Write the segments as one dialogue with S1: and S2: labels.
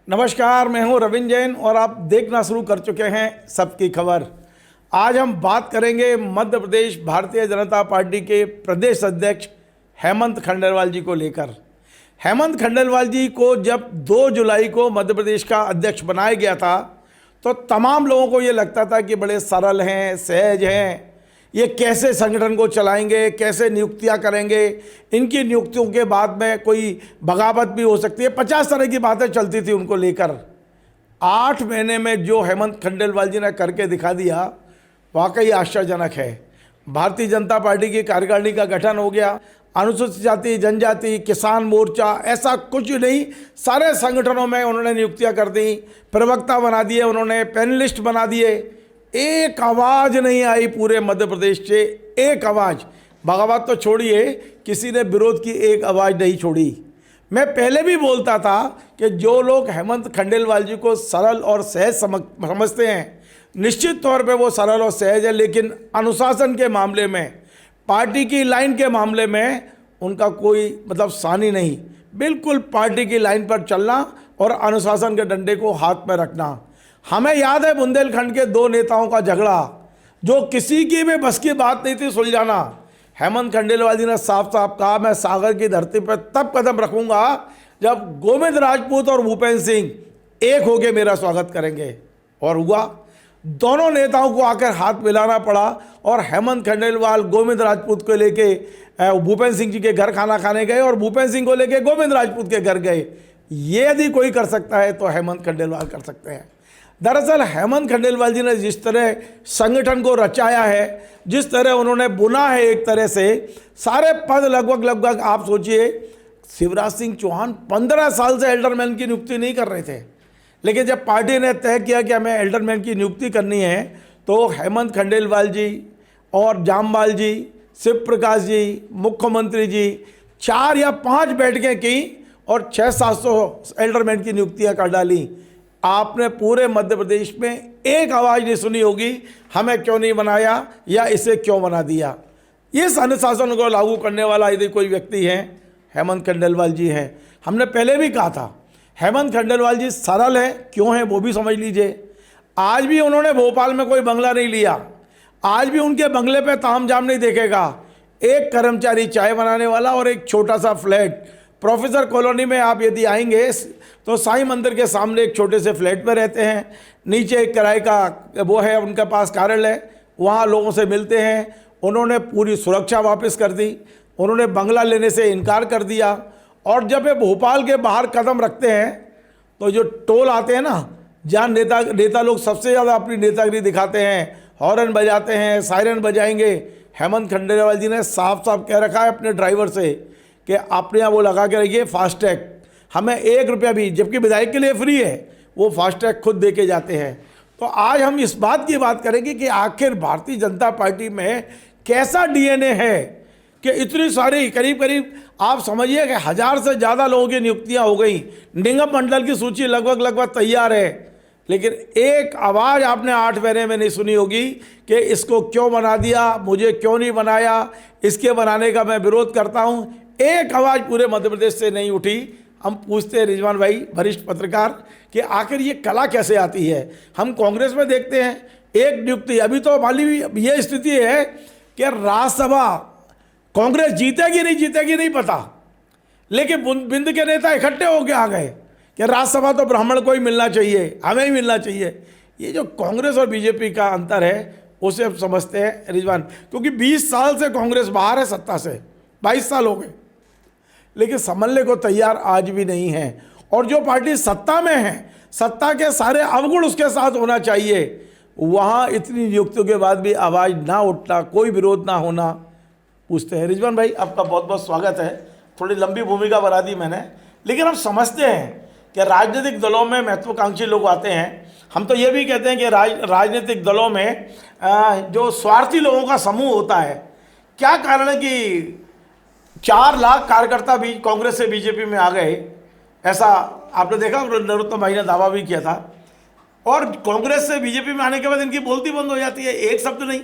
S1: नमस्कार, मैं हूं रविंद्र जैन और आप देखना शुरू कर चुके हैं सबकी खबर। आज हम बात करेंगे मध्य प्रदेश भारतीय जनता पार्टी के प्रदेश अध्यक्ष हेमंत खंडेलवाल जी को लेकर। हेमंत खंडेलवाल जी को जब 2 जुलाई को मध्य प्रदेश का अध्यक्ष बनाया गया था तो तमाम लोगों को ये लगता था कि बड़े सरल हैं, सहज हैं, ये कैसे संगठन को चलाएंगे, कैसे नियुक्तियां करेंगे, इनकी नियुक्तियों के बाद में कोई बगावत भी हो सकती है। 50 तरह की बातें चलती थी उनको लेकर। 8 महीने में जो हेमंत खंडेलवाल जी ने करके दिखा दिया, वाकई आश्चर्यजनक है। भारतीय जनता पार्टी की कार्यकारिणी का गठन हो गया। अनुसूचित जाति, जनजाति, किसान मोर्चा, ऐसा कुछ नहीं, सारे संगठनों में उन्होंने नियुक्तियां कर दी, प्रवक्ता बना दिए, उन्होंने पैनलिस्ट बना दिए। एक आवाज़ नहीं आई पूरे मध्य प्रदेश से, एक आवाज़। बगावत तो छोड़िए, किसी ने विरोध की एक आवाज़ नहीं छोड़ी। मैं पहले भी बोलता था कि जो लोग हेमंत खंडेलवाल जी को सरल और सहज समझते हैं, निश्चित तौर पे वो सरल और सहज है, लेकिन अनुशासन के मामले में, पार्टी की लाइन के मामले में उनका कोई सानी नहीं। बिल्कुल पार्टी की लाइन पर चलना और अनुशासन के डंडे को हाथ में रखना। हमें याद है बुंदेलखंड के 2 नेताओं का झगड़ा, जो किसी की भी बस की बात नहीं थी सुलझाना। हेमंत खंडेलवाल जी ने साफ साफ कहा, मैं सागर की धरती पर तब कदम रखूंगा जब गोविंद राजपूत और भूपेंद्र सिंह एक होकर मेरा स्वागत करेंगे। और हुआ। दोनों नेताओं को आकर हाथ मिलाना पड़ा और हेमंत खंडेलवाल गोविंद राजपूत को लेके भूपेंद्र सिंह जी के घर खाना खाने गए और भूपेंद्र सिंह को लेके गोविंद राजपूत के घर गए। ये यदि कोई कर सकता है तो हेमंत खंडेलवाल कर सकते हैं। दरअसल हेमंत खंडेलवाल जी ने जिस तरह संगठन को रचाया है, जिस तरह उन्होंने बुना है, एक तरह से सारे पद लगभग आप सोचिए, शिवराज सिंह चौहान 15 साल से एल्डरमैन की नियुक्ति नहीं कर रहे थे, लेकिन जब पार्टी ने तय किया कि हमें एल्डरमैन की नियुक्ति करनी है तो हेमंत खंडेलवाल जी और जामवाल जी, शिव प्रकाश जी, मुख्यमंत्री जी 4 या 5 बैठकें की और 600-700 एल्डरमैन की नियुक्तियां कर डाली। आपने पूरे मध्य प्रदेश में एक आवाज़ नहीं सुनी होगी, हमें क्यों नहीं बनाया या इसे क्यों बना दिया। इस अनुशासन को लागू करने वाला यदि कोई व्यक्ति है, हेमंत खंडेलवाल जी हैं। हमने पहले भी कहा था, हेमंत खंडेलवाल जी सरल है, क्यों है वो भी समझ लीजिए। आज भी उन्होंने भोपाल में कोई बंगला नहीं लिया, आज भी उनके बंगले पे तामझाम नहीं देखेगा। एक कर्मचारी चाय बनाने वाला और एक छोटा सा फ्लैट, प्रोफेसर कॉलोनी में आप यदि आएंगे तो साईं मंदिर के सामने एक छोटे से फ्लैट में रहते हैं। नीचे एक किराए का वो है उनके पास कार्यालय, वहाँ लोगों से मिलते हैं। उन्होंने पूरी सुरक्षा वापस कर दी, उन्होंने बंगला लेने से इनकार कर दिया। और जब वे भोपाल के बाहर कदम रखते हैं तो जो टोल आते हैं ना, जहाँ नेता लोग सबसे ज़्यादा अपनी नेतागिरी दिखाते हैं, हॉर्न बजाते हैं, सायरन बजाएंगे, हेमंत खंडेलवाल जी ने साफ साफ कह रखा है अपने ड्राइवर से कि आपने यहाँ वो लगा के रखिए फास्टैग, हमें 1 रुपया भी, जबकि विधायक के लिए फ्री है, वो फास्टैग खुद दे के जाते हैं। तो आज हम इस बात की बात करेंगे कि आखिर भारतीय जनता पार्टी में कैसा डीएनए है कि इतनी सारी, करीब आप समझिए कि 1000 से ज़्यादा लोगों की नियुक्तियां हो गई। निगम मंडल की सूची लगभग तैयार है, लेकिन एक आवाज़ आपने 8 महीने में नहीं सुनी होगी कि इसको क्यों बना दिया, मुझे क्यों नहीं बनाया, इसके बनाने का मैं विरोध करता हूँ। एक आवाज़ पूरे मध्य प्रदेश से नहीं उठी। हम पूछते हैं रिजवान भाई, वरिष्ठ पत्रकार, कि आखिर ये कला कैसे आती है। हम कांग्रेस में देखते हैं एक नियुक्ति, अभी तो माली ये स्थिति है कि राज्यसभा कांग्रेस जीतेगी नहीं पता, लेकिन बिंद के नेता इकट्ठे होकर आ गए कि राज्यसभा तो ब्राह्मण को ही मिलना चाहिए, हमें ही मिलना चाहिए। ये जो कांग्रेस और बीजेपी का अंतर है उसे हम समझते हैं रिजवान, क्योंकि 20 साल से कांग्रेस बाहर है सत्ता से, 22 साल हो गए, लेकिन संभलने को तैयार आज भी नहीं है। और जो पार्टी सत्ता में है, सत्ता के सारे अवगुण उसके साथ होना चाहिए, वहाँ इतनी नियुक्तियों के बाद भी आवाज़ ना उठना, कोई विरोध ना होना। पूछते हैं रिजवान भाई, आपका बहुत बहुत स्वागत है। थोड़ी लंबी भूमिका बना दी मैंने, लेकिन हम समझते हैं कि राजनीतिक दलों में महत्वाकांक्षी लोग आते हैं। हम तो ये भी कहते हैं कि राजनीतिक दलों में जो स्वार्थी लोगों का समूह होता है। क्या कारण है कि 4 लाख कार्यकर्ता भी कांग्रेस से बीजेपी में आ गए, ऐसा आपने देखा, नरोत्तम भाई ने दावा भी किया था। और कांग्रेस से बीजेपी में आने के बाद इनकी बोलती बंद हो जाती है, एक शब्द नहीं।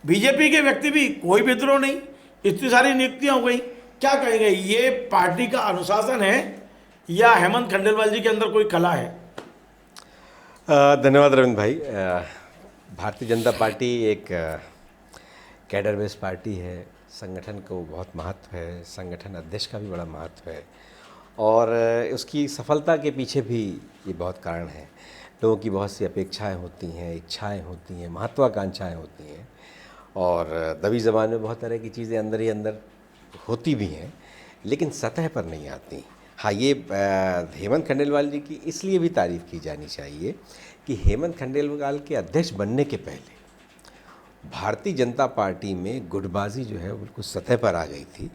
S1: बीजेपी के व्यक्ति भी कोई विद्रोह नहीं, इतनी सारी नियुक्तियां हो गई। क्या कहेंगे, ये पार्टी का अनुशासन है या हेमंत खंडेलवाल जी के अंदर कोई कला है?
S2: धन्यवाद रविंद्र भाई। भारतीय जनता पार्टी एक कैडर बेस पार्टी है। संगठन को बहुत महत्व है, संगठन अध्यक्ष का भी बड़ा महत्व है और उसकी सफलता के पीछे भी ये बहुत कारण है। लोगों की बहुत सी अपेक्षाएं होती हैं, इच्छाएं होती हैं, महत्वाकांक्षाएं होती हैं और दबी ज़बान में बहुत तरह की चीज़ें अंदर ही अंदर होती भी हैं, लेकिन सतह पर नहीं आती। हाँ, ये हेमंत खंडेलवाल जी की इसलिए भी तारीफ़ की जानी चाहिए कि हेमंत खंडेलवाल के अध्यक्ष बनने के पहले भारतीय जनता पार्टी में गुटबाजी जो है बिल्कुल सतह पर आ गई थी।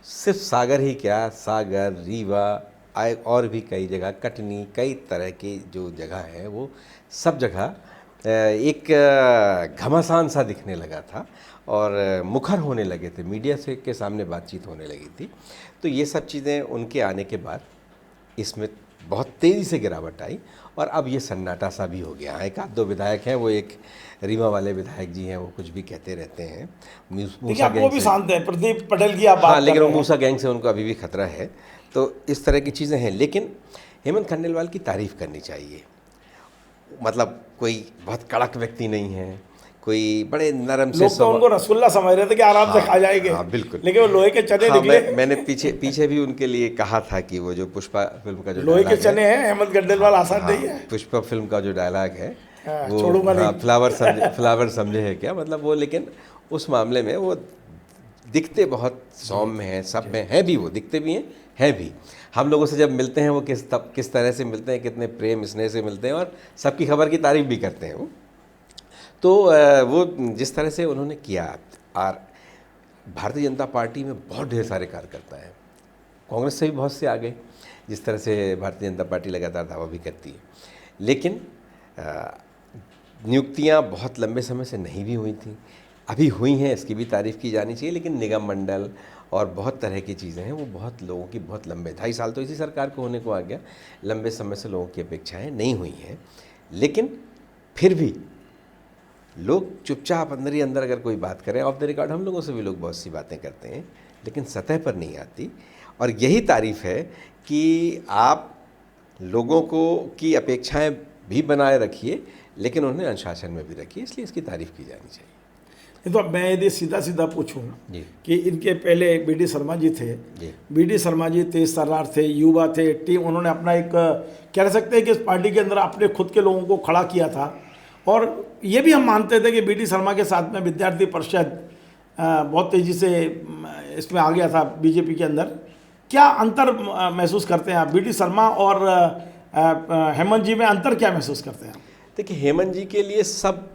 S2: सिर्फ सागर ही क्या, सागर, रीवा और भी कई जगह, कटनी, कई तरह की जो जगह है वो सब जगह एक घमासान सा दिखने लगा था और मुखर होने लगे थे, मीडिया से के सामने बातचीत होने लगी थी। तो ये सब चीज़ें उनके आने के बाद इसमें बहुत तेज़ी से गिरावट आई और अब ये सन्नाटा सा भी हो गया है। एक आध दो विधायक हैं, वो एक रीवा वाले विधायक जी हैं, वो कुछ भी कहते रहते हैं। मूसा
S1: वो भी शांत है, प्रदीप पटेल की आप बात
S2: हाँ, लेकिन वो
S1: कर रहे
S2: मूसा गैंग से उनको अभी भी खतरा है। तो इस तरह की चीज़ें हैं, लेकिन हेमंत खंडेलवाल की तारीफ़ करनी चाहिए। मतलब कोई बहुत कड़क व्यक्ति नहीं है, कोई बड़े नरम से
S1: लोग तो उनको रसगुल्ला समझ रहे थे कि आराम से खा जाएंगे।
S2: हाँ बिल्कुल,
S1: लेकिन वो लोहे के चने
S2: हाँ,
S1: निकले।
S2: मैंने पीछे भी उनके लिए कहा था कि वो जो पुष्पा फिल्म का जो
S1: लोहे के
S2: डायलॉग
S1: चने हैं, हेमंत खंडेलवाल आसान नहीं है।
S2: पुष्पा फिल्म का जो डायलॉग है वो
S1: छोड़ूंगा नहीं।
S2: फ्लावर समझे है क्या, मतलब वो, लेकिन उस मामले में वो दिखते बहुत सौम्य हैं, सब में हैं भी, वो दिखते भी हैं भी। हम लोगों से जब मिलते हैं वो किस तरह से मिलते हैं, कितने प्रेम स्नेह से मिलते हैं और सबकी खबर की तारीफ भी करते हैं वो। तो वो जिस तरह से उन्होंने किया, और भारतीय जनता पार्टी में बहुत ढेर सारे कार्यकर्ता हैं, कांग्रेस से भी बहुत से आ गए, जिस तरह से भारतीय जनता पार्टी लगातार दावा भी करती है। लेकिन नियुक्तियां बहुत लंबे समय से नहीं भी हुई थी, अभी हुई हैं, इसकी भी तारीफ़ की जानी चाहिए। लेकिन निगम मंडल और बहुत तरह की चीज़ें हैं, वो बहुत लोगों की बहुत लंबे 2.5 साल तो इसी सरकार को होने को आ गया, लंबे समय से लोगों की अपेक्षाएं नहीं हुई हैं। लेकिन फिर भी लोग चुपचाप अंदर ही अंदर अगर कोई बात करें, ऑफ द रिकॉर्ड हम लोगों से भी लोग बहुत सी बातें करते हैं, लेकिन सतह पर नहीं आती। और यही तारीफ़ है कि आप लोगों को की अपेक्षाएं भी बनाए रखिए, लेकिन उन्हें अनुशासन में भी रखिए, इसलिए इसकी तारीफ़ की जानी चाहिए।
S1: तो मैं यदि सीधा पूछूं कि इनके पहले बीडी शर्मा जी थे, बीडी शर्मा जी तेज तर्रार थे, युवा थे, टीम, उन्होंने अपना एक कह सकते हैं कि इस पार्टी के अंदर अपने खुद के लोगों को खड़ा किया था। और ये भी हम मानते थे कि बीडी शर्मा के साथ में विद्यार्थी परिषद बहुत तेज़ी से इसमें आ गया था बीजेपी के अंदर। क्या अंतर महसूस करते हैं आप बीडी शर्मा और हेमंत जी में, अंतर क्या महसूस करते हैं?
S2: देखिए, हेमंत जी के लिए सब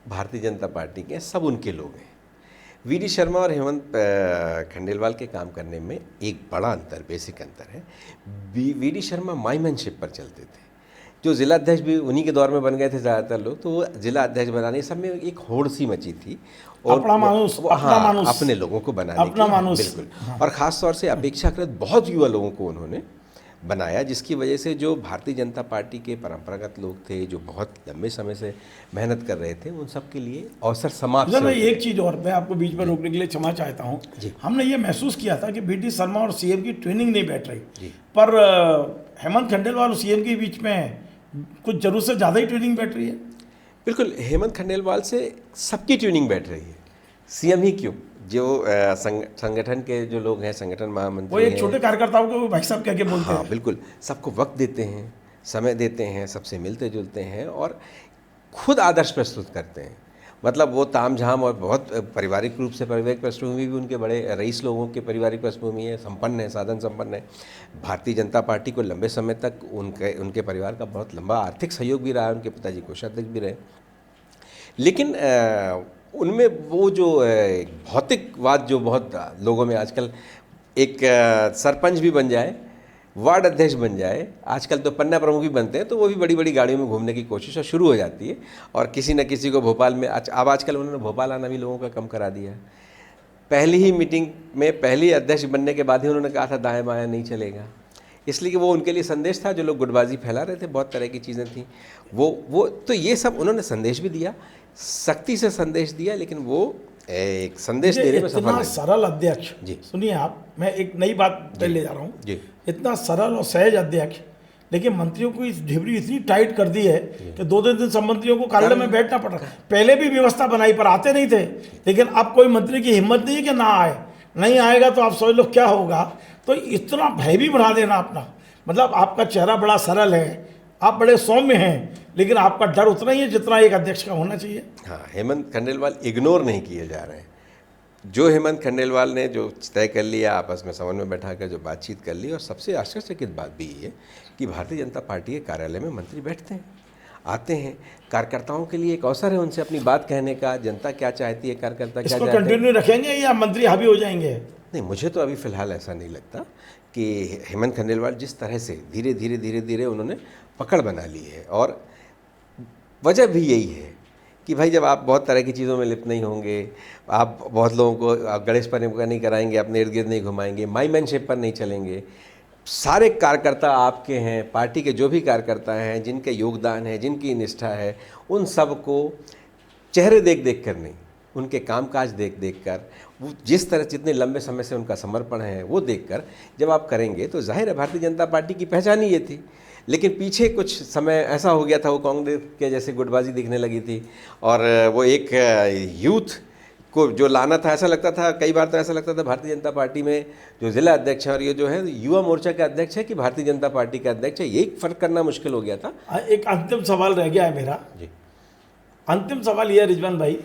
S2: भारतीय जनता पार्टी के सब उनके लोग हैं। वीडी शर्मा और हेमंत खंडेलवाल के काम करने में एक बड़ा अंतर, बेसिक अंतर है। वीडी शर्मा माईमैनशिप पर चलते थे, जो जिला अध्यक्ष भी उन्हीं के दौर में बन गए थे ज़्यादातर लोग, तो वो जिला अध्यक्ष बनाने सब में एक होड़ सी मची थी और अपने लोगों को बनाने की, बिल्कुल। और ख़ास तौर से अपेक्षाकृत बहुत युवा लोगों को उन्होंने बनाया, जिसकी वजह से जो भारतीय जनता पार्टी के परंपरागत लोग थे, जो बहुत लंबे समय से मेहनत कर रहे थे, उन सब के लिए अवसर समाप्त।
S1: मैं एक चीज़ और, मैं आपको बीच में रोकने के लिए क्षमा चाहता हूँ। हमने ये महसूस किया था कि बीडी शर्मा और सीएम की ट्रेनिंग नहीं बैठ रही, पर हेमंत खंडेलवाल और सीएम के बीच में कुछ जरूरत से ज़्यादा ही ट्रेनिंग बैठ रही है।
S2: बिल्कुल, हेमंत खंडेलवाल से सबकी ट्रेनिंग बैठ रही है, सीएम ही क्यों, जो संगठन के जो लोग हैं, संगठन महामंत्री,
S1: वो एक छोटे कार्यकर्ताओं को भाई साहब कह के बोलते हैं।
S2: बिल्कुल, सबको वक्त देते हैं, समय देते हैं, सबसे मिलते जुलते हैं और खुद आदर्श प्रस्तुत करते हैं। मतलब वो तामझाम और बहुत पारिवारिक रूप से, पारिवारिक पृष्ठभूमि भी उनके बड़े रईस लोगों की पारिवारिक पृष्ठभूमि है, संपन्न है, साधन संपन्न है। भारतीय जनता पार्टी को लंबे समय तक उनके परिवार का बहुत लंबा आर्थिक सहयोग भी रहा, उनके पिताजी कोषाध्यक्ष भी रहे। लेकिन उनमें वो जो भौतिकवाद जो बहुत लोगों में आजकल, एक सरपंच भी बन जाए, वार्ड अध्यक्ष बन जाए, आजकल तो पन्ना प्रमुख भी बनते हैं, तो वो भी बड़ी बड़ी गाड़ियों में घूमने की कोशिश और शुरू हो जाती है। और किसी न किसी को भोपाल में, अब आजकल उन्होंने भोपाल आना भी लोगों का कम करा दिया है। पहली ही मीटिंग में, पहली अध्यक्ष बनने के बाद ही उन्होंने कहा था दाएँ बाएँ नहीं चलेगा, इसलिए कि वो उनके लिए संदेश था। जो लोग गुटबाजी फैला रहे थे, बहुत तरह की चीज़ें थी, वो तो ये सब उन्होंने संदेश भी दिया, सख्ती से संदेश दिया, लेकिन वो एक संदेश देने में सफल है।
S1: सरल अध्यक्ष जी, सुनिए आप, मैं एक नई बात पे ले जा रहा हूँ जी। इतना सरल और सहज अध्यक्ष, लेकिन मंत्रियों को इस ढिबरी इतनी टाइट कर दी है कि 2-2 दिन सब मंत्रियों को कार्यालय में बैठना पड़ रहा है। पहले भी व्यवस्था बनाई पर आते नहीं थे, लेकिन अब कोई मंत्री की हिम्मत नहीं है कि ना आए। नहीं आएगा तो आप सोच लो क्या होगा। तो इतना भय भी बढ़ा देना अपना, मतलब आपका चेहरा बड़ा सरल है, आप बड़े सौम्य हैं, लेकिन आपका डर उतना ही है जितना एक अध्यक्ष का होना चाहिए।
S2: हाँ, हेमंत खंडेलवाल इग्नोर नहीं किए जा रहे हैं। जो हेमंत खंडेलवाल ने जो तय कर लिया, आपस में समन्वय बैठा कर जो बातचीत कर ली, और सबसे आश्चर्यचकित बात भी ये है कि भारतीय जनता पार्टी के कार्यालय में मंत्री बैठते हैं, आते हैं। कार्यकर्ताओं के लिए एक अवसर है उनसे अपनी बात कहने का, जनता क्या चाहती है, कार्यकर्ता क्या चाहते हैं।
S1: कंटिन्यू रखेंगे या मंत्री हावी हो जाएंगे?
S2: नहीं, मुझे तो अभी फ़िलहाल ऐसा नहीं लगता कि हेमंत खंडेलवाल जिस तरह से धीरे धीरे उन्होंने पकड़ बना ली है, और वजह भी यही है कि भाई जब आप बहुत तरह की चीज़ों में लिप्त नहीं होंगे, आप बहुत लोगों को गणेश पर्व का नहीं कराएंगे, अपने इर्द गिर्द नहीं घुमाएंगे, माईमैनशिप पर नहीं चलेंगे, सारे कार्यकर्ता आपके हैं, पार्टी के जो भी कार्यकर्ता हैं, जिनके योगदान है, जिनकी निष्ठा है, उन सब को चेहरे देख देख कर नहीं, उनके कामकाज देख देख कर, वो जिस तरह जितने लंबे समय से उनका समर्पण है वो देखकर जब आप करेंगे तो जाहिर है भारतीय जनता पार्टी की पहचान ही ये थी। लेकिन पीछे कुछ समय ऐसा हो गया था, वो कांग्रेस के जैसे गुटबाजी दिखने लगी थी, और वो एक यूथ को जो लाना था, ऐसा लगता था, कई बार तो ऐसा लगता था भारतीय जनता पार्टी में जो जिला अध्यक्ष है और ये जो है युवा मोर्चा का अध्यक्ष है कि भारतीय जनता पार्टी का अध्यक्ष है, ये फर्क करना मुश्किल हो गया था।
S1: एक अंतिम सवाल रह गया है मेरा
S2: जी।
S1: अंतिम सवाल यह है रिजवान भाई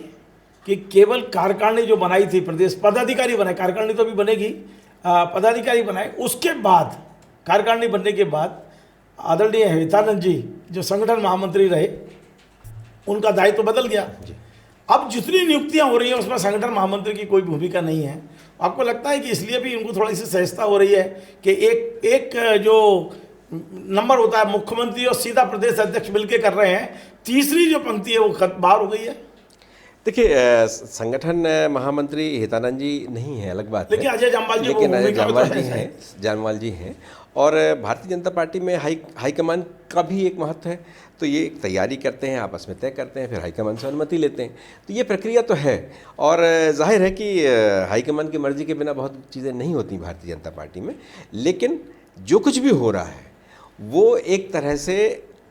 S1: कि केवल कार्यकारिणी जो बनाई थी, प्रदेश पदाधिकारी बनाए, कार्यकारिणी तो भी बनेगी, पदाधिकारी बनाए, उसके बाद कार्यकारिणी बनने के बाद आदरणीय हितानंद जी जो संगठन महामंत्री रहे, उनका दायित्व बदल गया। अब जितनी नियुक्तियां हो रही हैं उसमें संगठन महामंत्री की कोई भूमिका नहीं है। आपको लगता है कि इसलिए भी उनको थोड़ी सी सहजता हो रही है कि एक जो नंबर होता है मुख्यमंत्री और सीधा प्रदेश अध्यक्ष मिलकर कर रहे हैं, तीसरी जो पंक्ति है वो बाहर हो गई है?
S2: देखिए, संगठन महामंत्री हितानंद जी नहीं है, अलग बात है,
S1: लेकिन अजय जामवाल जी,
S2: लेकिन अजय जामवाल जी हैं, और भारतीय जनता पार्टी में हाईकमान का भी एक महत्व है। तो ये एक तैयारी करते हैं, आपस में तय करते हैं, फिर हाईकमान से अनुमति लेते हैं। तो ये प्रक्रिया तो है, और जाहिर है कि हाईकमान की मर्जी के बिना बहुत चीज़ें नहीं होती भारतीय जनता पार्टी में। लेकिन जो कुछ भी हो रहा है वो एक तरह से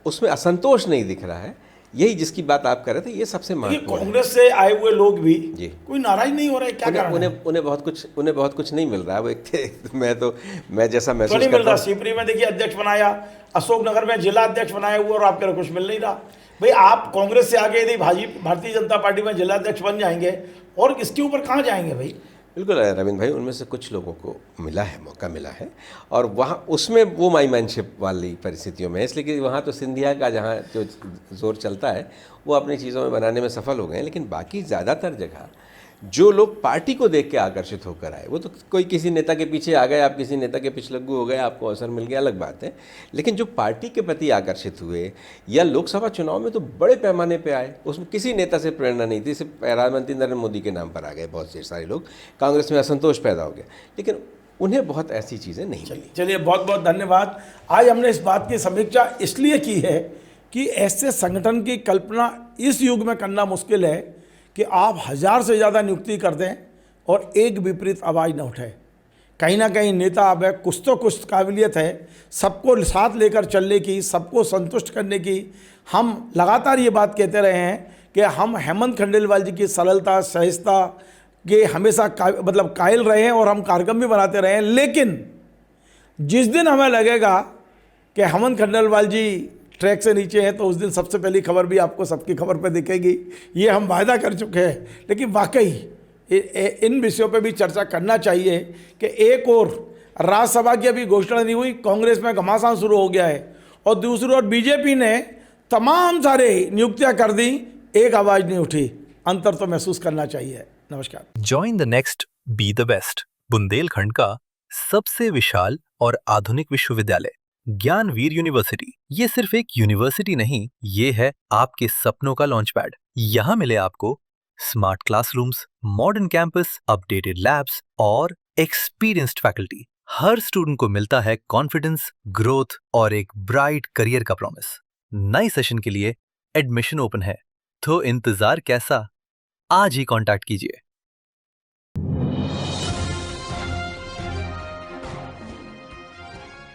S2: उसमें असंतोष नहीं दिख रहा है, यही जिसकी बात आप कर रहे थे, ये सबसे महत्वपूर्ण है।
S1: कांग्रेस से आए हुए लोग भी
S2: जी
S1: कोई नाराज नहीं हो रहे, क्या कारण है?
S2: उन्हें बहुत कुछ नहीं मिल रहा है। वो मैं जैसा महसूस
S1: नहीं मिल
S2: करता
S1: रहा।
S2: हूँ,
S1: शिवपुरी में देखिए अध्यक्ष बनाया, अशोकनगर में जिला अध्यक्ष बनाया हुआ, और आपके कुछ मिल नहीं रहा। भाई आप कांग्रेस से आगे यदि भारतीय जनता पार्टी में जिला अध्यक्ष बन जाएंगे और इसके ऊपर कहाँ जाएंगे भाई?
S2: बिल्कुल रविंद्र भाई, उनमें से कुछ लोगों को मिला है, मौका मिला है, और वहाँ उसमें वो माईमैनशिप वाली परिस्थितियों में है, इसलिए कि वहाँ तो सिंधिया का जहाँ जो जोर चलता है वो अपनी चीज़ों में बनाने में सफल हो गए हैं। लेकिन बाकी ज़्यादातर जगह जो लोग पार्टी को देख के आकर्षित होकर आए, वो तो कोई किसी नेता के पीछे आ गए, आप किसी नेता के पिछलग्गू हो गए, आपको अवसर मिल गया, अलग बात है। लेकिन जो पार्टी के प्रति आकर्षित हुए या लोकसभा चुनाव में तो बड़े पैमाने पे आए, उसमें किसी नेता से प्रेरणा नहीं थी, सिर्फ प्रधानमंत्री नरेंद्र मोदी के नाम पर आ गए बहुत से सारे लोग, कांग्रेस में असंतोष पैदा हो गया, लेकिन उन्हें बहुत ऐसी चीज़ें नहीं मिली।
S1: चलिए, बहुत बहुत धन्यवाद। आज हमने इस बात की समीक्षा इसलिए की है कि ऐसे संगठन की कल्पना इस युग में करना मुश्किल है कि आप 1000 से ज़्यादा नियुक्ति कर दें और एक विपरीत आवाज़ न उठे। कहीं ना कहीं नेता अब है, कुछ तो कुछ काबिलियत है सबको साथ लेकर चलने की, सबको संतुष्ट करने की। हम लगातार ये बात कहते रहे हैं कि हम हेमंत खंडेलवाल जी की सरलता, सहजता के हमेशा कायल रहे हैं और हम कार्यक्रम भी बनाते रहे हैं। लेकिन जिस दिन हमें लगेगा कि हेमंत खंडेलवाल जी ट्रैक से नीचे हैं, तो उस दिन सबसे पहली खबर भी आपको सबकी खबर पे दिखेगी, ये हम वायदा कर चुके हैं। लेकिन वाकई इन विषयों पे भी चर्चा करना चाहिए कि एक और राज्यसभा की अभी घोषणा नहीं हुई, कांग्रेस में घमासान शुरू हो गया है, और दूसरी ओर बीजेपी ने तमाम सारे नियुक्तियां कर दी, एक आवाज़ नहीं उठी। अंतर तो महसूस करना चाहिए। नमस्कार।
S3: Join the next, be the best. Bundelkhand का सबसे विशाल और आधुनिक विश्वविद्यालय ज्ञानवीर यूनिवर्सिटी। ये सिर्फ एक यूनिवर्सिटी नहीं, ये है आपके सपनों का लॉन्च पैड। यहाँ मिले आपको smart classrooms, modern campus, updated labs और एक्सपीरियंस्ड फैकल्टी। हर स्टूडेंट को मिलता है कॉन्फिडेंस, ग्रोथ और एक ब्राइट करियर का प्रॉमिस। नए सेशन के लिए एडमिशन ओपन है, तो इंतजार कैसा? आज ही कांटेक्ट कीजिए।